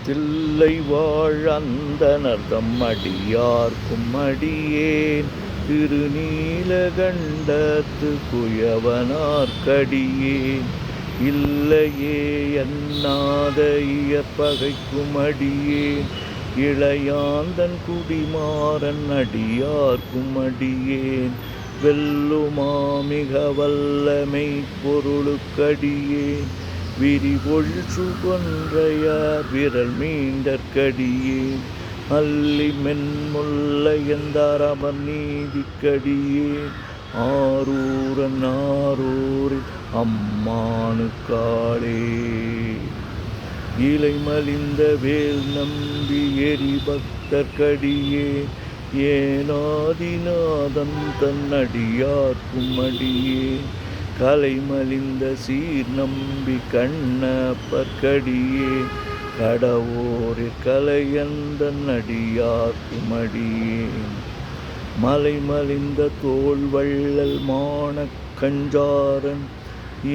தில்லை வாழ் அந்தணர்தம் அடியார்க்கும் அடியேன் திருநீலகண்டத்து குயவனார்க்கடியேன் இல்லையே என்னாத இயற்பகைக்கும் அடியேன் இளையாந்தன் குடிமாறன் அடியார்க்கும் அடியேன் வெல்லுமாமிக வல்லமை பொருளுக்கடியேன் விரிபொழ் சுகொன்றையார் விரல் மீண்டற்கடியேன் அல்லி மென்முல்லையந்தார் அமர் நீதிக்கடியேன் ஆரூரன் ஆரூரில் அம்மானுக்காளே இலை மலிந்த வேல் நம்பி எரி பக்தர்க்கடியேன் ஏனாதிநாதன் தன்னடியார்க்கும் அடியேன் கலை மலிந்த சீர் நம்பி கண்ணப்பர்க்கடியேன் கடவோரிற் கலையந்தன் அடியார்க்கும் அடியேன் மலை மலிந்த தோள் வள்ளல் மானக் கஞ்சாரன்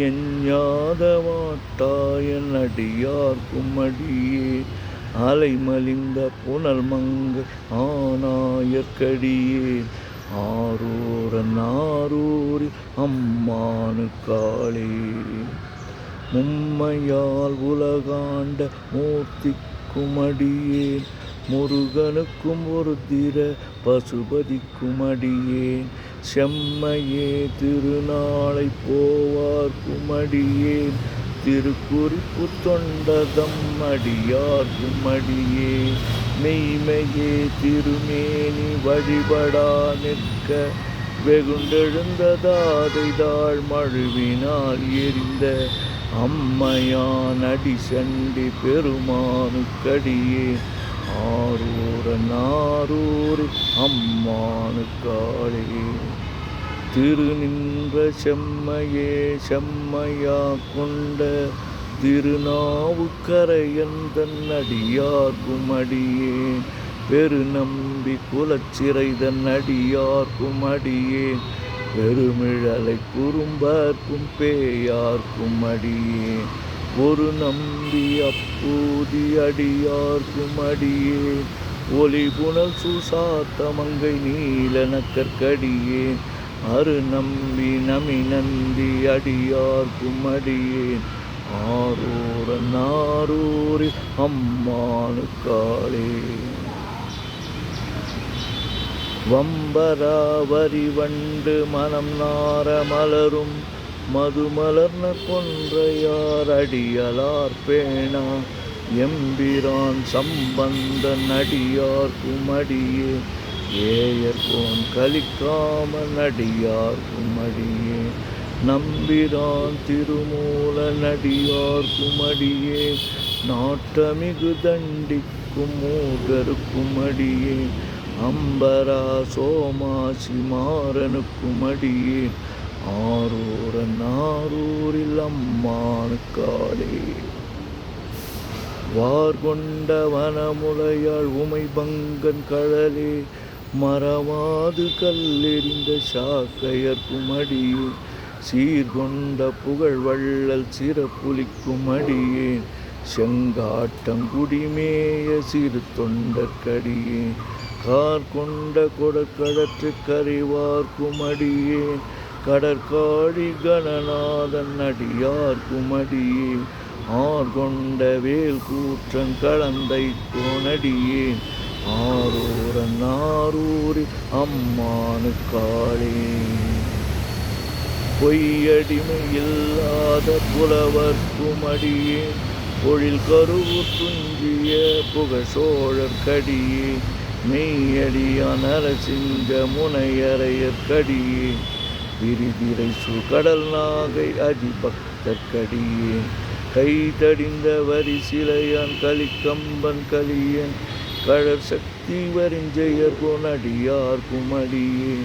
எஞ்ஞாத மாட்டாயன் அடியார்க்கும் அடியேன் அலை மலிந்த புனல் மங்கை ஆனாயற்கடியேன் ஆரூரன் ஆரூரில் அம்மானுக்காளே மும்மையால் உலகாண்ட மூர்த்திக்கும் அடியேன் முருகனுக்கும் ஒருத்திர பசுபதிக்கும் அடியேன் செம்மையே திருநாளை போவார்க்கும் அடியேன் திருக்குறிப்பு தொண்டதம் அடியார்க்கும் அடியேன் மெய்மையே திருமேனி வழிபடா நிற்க வெகுண்டெழுந்ததாதை தாழ் மழுவினால் எரிந்த அம்மையான் அடி சண்டி பெருமானுக்கடியேன் ஆரூரன் ஆரூரில் அம்மானுக்காளே திருநின்ற செம்மையே செம்மையா கொண்ட திருநாவுக்கரையந்தன் அடியார்க்கும் அடியேன் பெருநம்பி குலச்சிறைதன் அடியார்க்கும் அடியேன் பெருமிழலை குறும்பர்க்கும் பேயார்க்கும் அடியேன் ஒரு நம்பி அப்பூதி அடியார்க்கும் அடியேன் ஒளி புனல் சுசாத்த மங்கை நீலனக்கற்கடியேன் அரு நம்பி நமி நந்தி அடியார்க்கும் அடியேன் ஆரூரன் ஆரூரில் அம்மானுக்காளே வம்பராவரி வண்டு மனம் நார மலரும் மதுமலர்ன கொன்றையார் அடியலார் பேணா எம்பிரான் சம்பந்தன் அடியார்க்கும் அடியேன் ஏயர்கோன் கலிக்காமன் அடியார்க்கும் அடியேன் நம்பிரான் திருமூல நடியார்க்கும் அடியேன் நாட்டமிகு தண்டிக்கும் மூகருக்கும் அடியேன் அம்பரா சோமாசி மாறனுக்கும் அடியேன் ஆரூரன் ஆரூரில் அம்மானுக்காளே வார்கொண்ட வனமுலையாள் உமை பங்கன் கழலே மறவாது கல்லெறிந்த சாக்கையர்க்கும் அடியேன் சீர்கொண்ட புகழ் வள்ளல் சிறப்புலிக்கும் அடியேன் செங்காட்டங்குடிமேய சிறு தொண்டற்கடியேன் கார் கொண்ட கொடற்கடற்று கரைவார்க்கும் அடியேன் கடற்காழி கணநாதன் அடியார்க்கும் அடியேன் ஆர்கொண்ட வேல் கூற்றன் கலந்தை கோனடியேன் ஆரூரன் ஆரூரில் அம்மானுக்காளே பொய்யடிமை இல்லாத புலவர்க்கும் அடியேன் பொழில் கருவு துஞ்சிய புகழோழற்கடியேன் மெய்யடியான் அரசிங்க முனையறையற்கடியேன் விரிதிரை சுகடல் நாகை அதிபக்தற்கடியேன் கை தடிந்த வரி சிலையான் கலிக்கம்பன் கலியன் கடற் சக்தி வரிஞ்செயர் கோனடியார்க்கும் அடியேன்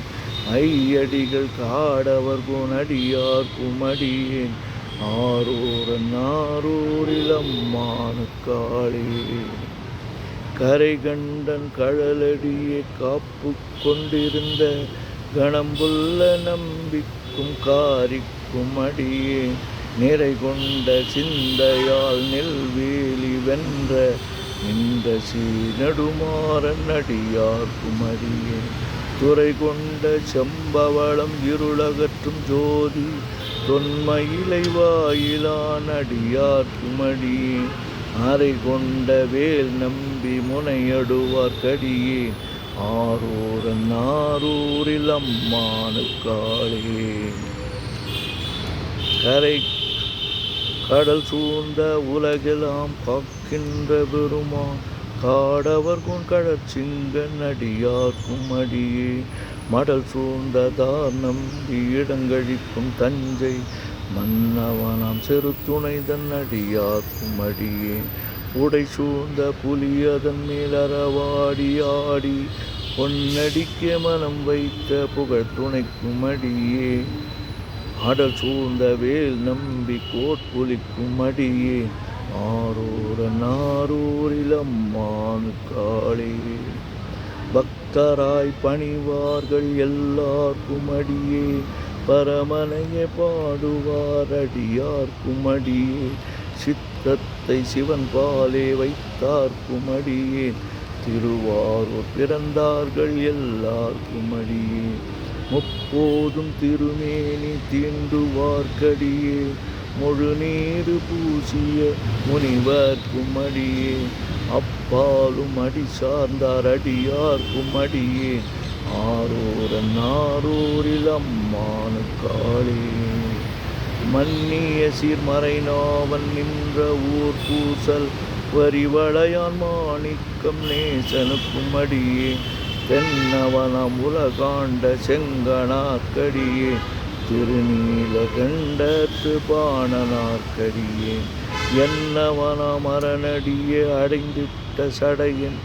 ஐயடிகள் காடவர் கோனடியார்க்கும் அடியேன் ஆரூரன் ஆரூரில் அம்மானுக்காளே கரை கண்டன் கழலடியை காப்பு கொண்டிருந்த கணம்புள்ள நம்பிக்கும் காரிக்கும் அடியேன் நிறை கொண்ட சிந்தையால் நெல்வேலி வென்ற நின்ற நெடுமாறன் அடியார்க்கும் அடியேன் துறை கொண்ட செம்பவளம் இருளகற்றும் ஜோதி தொன்மயிலை வாயிலான் அடியார்க்கும் அடியேன் அறை கொண்ட வேல் நம்பி முனையடுவார்க்கடியேன் ஆரூரன் ஆரூரில் அம்மானுக்காளே. கரை கடல் சூழ்ந்த உலகெல்லாம் காக்கின்ற பெருமான் காடவர்கொன் கடற்சிங்கன் அடியார்க்கும் அடியே மடல் சூழ்ந்ததார் நம்பி இடங்கழிக்கும் தஞ்சை மன்னவனாம் செருத்துணை தன் அடியார்க்கும் அடியே உடை சூழ்ந்த புலி அதன் மேல் அறவாடி ஆடி பொன்னடிக்க மனம் வைத்த புகழ் துணைக்கும் அடியே ஆடல் சூழ்ந்த வேல் நம்பி கோட்புலிக்கும் அடியே ஆரூரன் ஆரூரில் அம்மானுக்காளே. பக்தராய் பணிவார்கள் எல்லார்க்கும் அடியே பரமனைய பாடுவார் அடியார்க்கும் அடியே சித்தத்தை சிவன் பாலே வைத்தார்க்கும் அடியே திருவாரூர் பிறந்தார்கள் எல்லார்க்கும் அடியே முப்போதும் திருமேனி தீண்டுவார்க்கடியே முழு நீரு பூசிய முனிவர்க்கும் அடியே அப்பாலும் அடி சார்ந்தார் அடியார்க்கும் அடியே ஆரூரன் ஆரூரில் அம்மானுக்காளே. மன்னிய சீர்மறைநாவன் நின்ற ஊர் பூசல் வரிவளையான் மாணிக்கம் நேசனுக்கும் அடியே தென்னவனம் உலகாண்ட செங்கனார்க்கடியே திருநீலகண்டத்து பாணனார்க்கடியே என்னவனம் அரணடியே அடைந்திட்ட சடையன்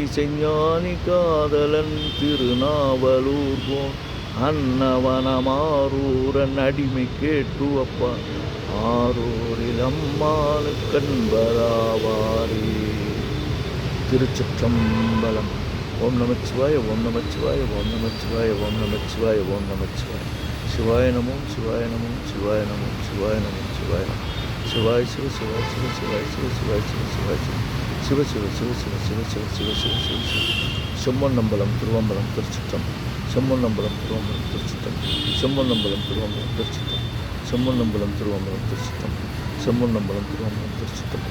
இசைஞானி காதலன் திருநாவலூர் போன் அன்னவனமாரூரன் அடிமை கேட்டு அப்பா ஆரூரில் அம்மானுக்கன்பராவாரே. திருச்சிற்றம்பலம். ஓம் நமச்சிவாய ஓம் நமச்சிவாய ஓம் நமச்சிவாய ஓம் நமச்சிவாய ஓம் நமச்சிவாய சிவாய நமோம் சிவாய நமோம் சிவாய நமோம் சிவாய நமோம் சிவாய நமோம் சிவாய் சிவ சிவாய் சிவ சிவாய் சிவ சிவாய் சிவ சிவாய் சிவ சிவ சிவ சிவ சிவ சிவ சிவ சிவ சிவ சிவ செம்மண்ணம்பலம் திருவம்பலம் திருச்சிட்டம் செம்மண்ணம்பலம் திருவம்பலம் திருச்சிட்டம் செம்மண்ணம்பலம் திருவம்பலம் திருச்சிட்டம் செம்மண்ணம்பலம் திருவம்பலம் திருச்சிட்டம் செம்மண்ணம்பலம் திருவம்பலம் திருச்சிட்டம்.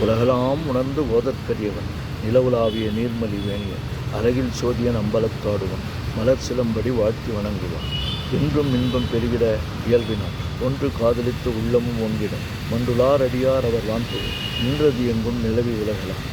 உலகெல்லாம் உணர்ந்து ஓதற்கரியவன் நிலவுலாவிய நீர்மலி வேணியன் அழகில் சோதியன் அம்பலத்தாடுவன் மலர் சிலம்படி வாழ்த்தி வணங்குவான் என்றும் இன்பம் பெருகிட இயல்பினான் ஒன்று காதலித்து உள்ளமும் ஒன்றிட மண்டுளார் அடியார் அவர் வான்பது நின்றது எங்கும் நிலவி உலகலாம்.